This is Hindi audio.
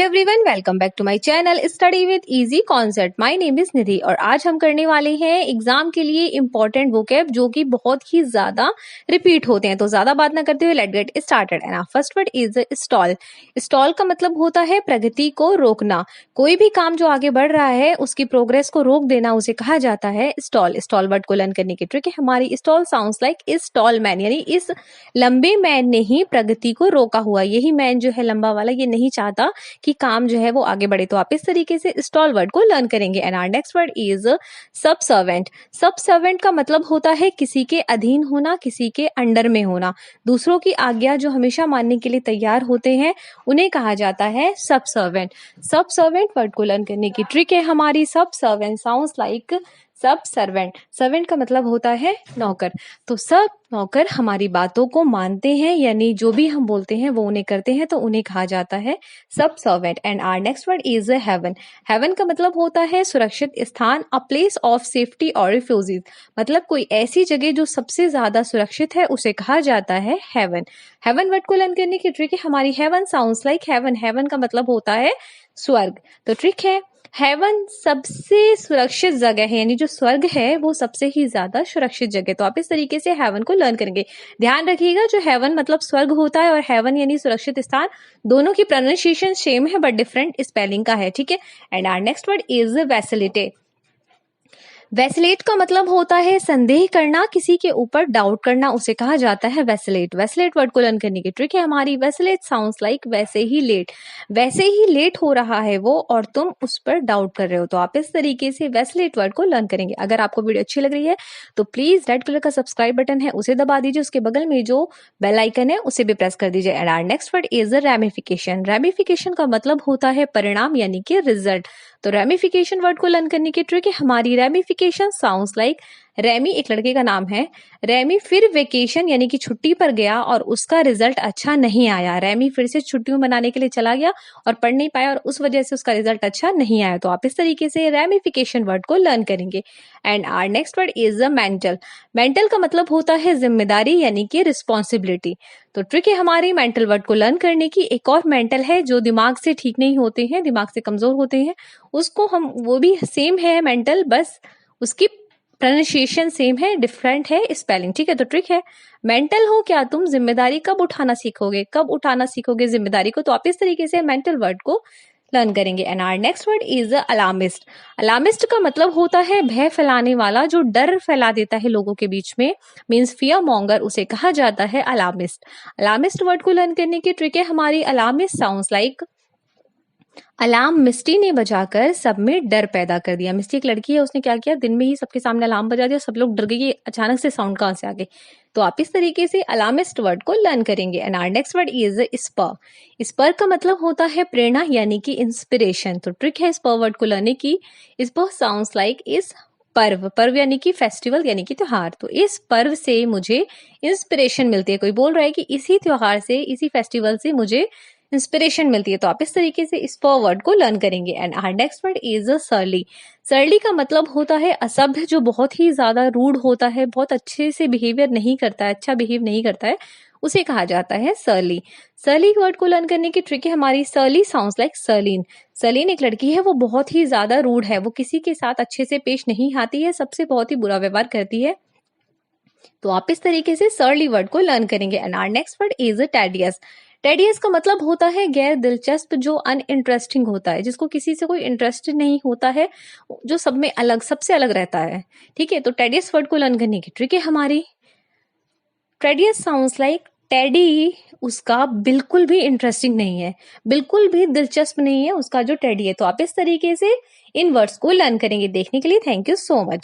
Everyone, welcome back to my channel study with easy concept. My name is Nidhi और आज हम करने वाले हैं एग्जाम के लिए इंपॉर्टेंट वोकैब जो कि बहुत ही ज्यादा रिपीट होते हैं। तो ज्यादा बात ना करते हुए let get started. And first word is stall. Stall का मतलब होता है प्रगति को रोकना। कोई भी काम जो आगे बढ़ रहा है उसकी प्रोग्रेस को रोक देना उसे कहा जाता है स्टॉल। स्टॉल वर्ड को लर्न करने की ट्रिक है हमारी स्टॉल साउंड्स लाइक इस टॉल मैन, यानी इस लंबे मैन ने ही प्रगति को रोका हुआ। यही मैन जो है लंबा वाला, ये नहीं चाहता कि काम जो है वो आगे बढ़े। तो आप इस तरीके से स्टॉल वर्ड को लर्न करेंगे। And our next word is subservient. Subservient का मतलब होता है किसी के अधीन होना, किसी के अंडर में होना। दूसरों की आज्ञा जो हमेशा मानने के लिए तैयार होते हैं उन्हें कहा जाता है सब सर्वेंट। सब सर्वेंट वर्ड को लर्न करने की ट्रिक है हमारी सब सर्वेंट साउंड्स लाइक सब सर्वेंट। सर्वेंट का मतलब होता है नौकर। तो सब नौकर हमारी बातों को मानते हैं, यानी जो भी हम बोलते हैं वो उन्हें करते हैं, तो उन्हें कहा जाता है subservient. And our next word is haven. Haven का मतलब होता है सुरक्षित स्थान, अ प्लेस ऑफ सेफ्टी और रिफ्यूजीज। मतलब कोई ऐसी जगह जो सबसे ज्यादा सुरक्षित है उसे कहा जाता है हेवन। हेवन वर्ड को लर्न करने की ट्रिक है हमारी haven sounds like heaven. Haven का मतलब होता है स्वर्ग। तो ट्रिक है हेवन सबसे सुरक्षित जगह है, यानी जो स्वर्ग है वो सबसे ही ज्यादा सुरक्षित जगह। तो आप इस तरीके से हेवन को लर्न करेंगे। ध्यान रखिएगा जो हेवन मतलब स्वर्ग होता है और हेवन यानी सुरक्षित स्थान, दोनों की प्रोनाउंसिएशन सेम है बट डिफरेंट स्पेलिंग का है, ठीक है। And our next word is vacillate. Vacillate का मतलब होता है संदेह करना, किसी के ऊपर डाउट करना, उसे कहा जाता है वैसिलेट। वैसिलेट वर्ड को लर्न करने की ट्रिक है हमारी वैसिलेट साउंड्स लाइक वैसे ही लेट। वैसे ही लेट हो रहा है वो और तुम उस पर डाउट कर रहे हो। तो आप इस तरीके से वैसिलेट वर्ड को लर्न करेंगे। अगर आपको वीडियो अच्छी लग रही है तो प्लीज रेड कलर का सब्सक्राइब बटन है उसे दबा दीजिए, उसके बगल में जो बेल आइकन है उसे भी प्रेस कर दीजिए। And our next word is ramification. Ramification का मतलब होता है परिणाम यानी कि रिजल्ट। तो रैमिफिकेशन वर्ड को लर्न करने की ट्रिक है हमारी रैमिफिकेशन साउंड्स लाइक रेमी एक लड़के का नाम है। रेमी फिर वेकेशन यानी कि छुट्टी पर गया और उसका रिजल्ट अच्छा नहीं आया। रेमी फिर से छुट्टियों मनाने के लिए चला गया और पढ़ नहीं पाया और उस वजह से उसका रिजल्ट अच्छा नहीं आया। तो आप इस तरीके से रैमिफिकेशन वर्ड को लर्न करेंगे। And our next word is mantle. Mantle का मतलब होता है जिम्मेदारी यानी कि रिस्पॉन्सिबिलिटी। तो ट्रिक है हमारी मेंटल वर्ड को लर्न करने की। एक और मेंटल है जो दिमाग से ठीक नहीं होते हैं, दिमाग से कमजोर होते हैं, उसको हम वो भी सेम है मेंटल, बस उसकी प्रोनाउंसिएशन सेम है, डिफरेंट है स्पेलिंग, ठीक है। तो ट्रिक है मेंटल हो क्या तुम, जिम्मेदारी कब उठाना सीखोगे, कब उठाना सीखोगे जिम्मेदारी को। तो आप इस तरीके से मेंटल वर्ड को लर्न करेंगे। And our next word is alarmist. Alarmist का मतलब होता है भय फैलाने वाला, जो डर फैला देता है लोगों के बीच में, मीन्स फियर मॉन्गर, उसे कहा जाता है अलार्मिस्ट। अलार्मिस्ट वर्ड को लर्न करने की ट्रिक है हमारी अलार्मिस्ट साउंड्स लाइक अलार्म मिस्टी ने बजाकर सब में डर पैदा कर दिया। मिस्टी एक लड़की है, उसने क्या किया, दिन में ही सबके सामने अलार्म बजा दिया, सब लोग डर गए कि अचानक से साउंड कहां से आ गई। तो आप इस तरीके से अलार्मिस्ट वर्ड को लर्न करेंगे। And our next word is spur. Spur का मतलब होता है प्रेरणा यानी कि इंस्पिरेशन। तो ट्रिक है स्पर वर्ड को लर्न की। स्पर साउंड्स लाइक इस पर्व। पर्व यानी कि फेस्टिवल यानी कि त्योहार। तो इस पर्व से मुझे इंस्पिरेशन मिलती है। कोई बोल रहा है कि इसी त्योहार से, इसी फेस्टिवल से मुझे इंस्पिरेशन मिलती है। तो आप इस तरीके से इस वर्ड को लर्न करेंगे। And our next word is surly. Surly का मतलब होता है असभ्य, जो बहुत ही ज्यादा रूड होता है, बहुत अच्छे से बिहेवियर नहीं करता है, अच्छा बिहेव नहीं करता है, उसे कहा जाता है सरली। सरली वर्ड को लर्न करने की ट्रिक है हमारी सरली साउंड्स लाइक सरलीन। सरलीन एक लड़की है, वो बहुत ही ज्यादा रूड है, वो किसी के साथ अच्छे से पेश नहीं आती है, सबसे बहुत ही बुरा व्यवहार करती है। तो आप इस तरीके से सरली वर्ड को लर्न करेंगे। And our next word is tedious. Tedious का मतलब होता है गैर दिलचस्प, जो अनइंटरेस्टिंग होता है, जिसको किसी से कोई इंटरेस्ट नहीं होता है, जो सब में अलग, सबसे अलग रहता है, ठीक है। तो टेडियस वर्ड को लर्न करने की ट्रिक है हमारी टेडियस साउंड्स लाइक टेडी उसका बिल्कुल भी इंटरेस्टिंग नहीं है, बिल्कुल भी दिलचस्प नहीं है उसका जो टेडी है। तो आप इस तरीके से इन वर्ड्स को लर्न करेंगे। देखने के लिए थैंक यू सो मच।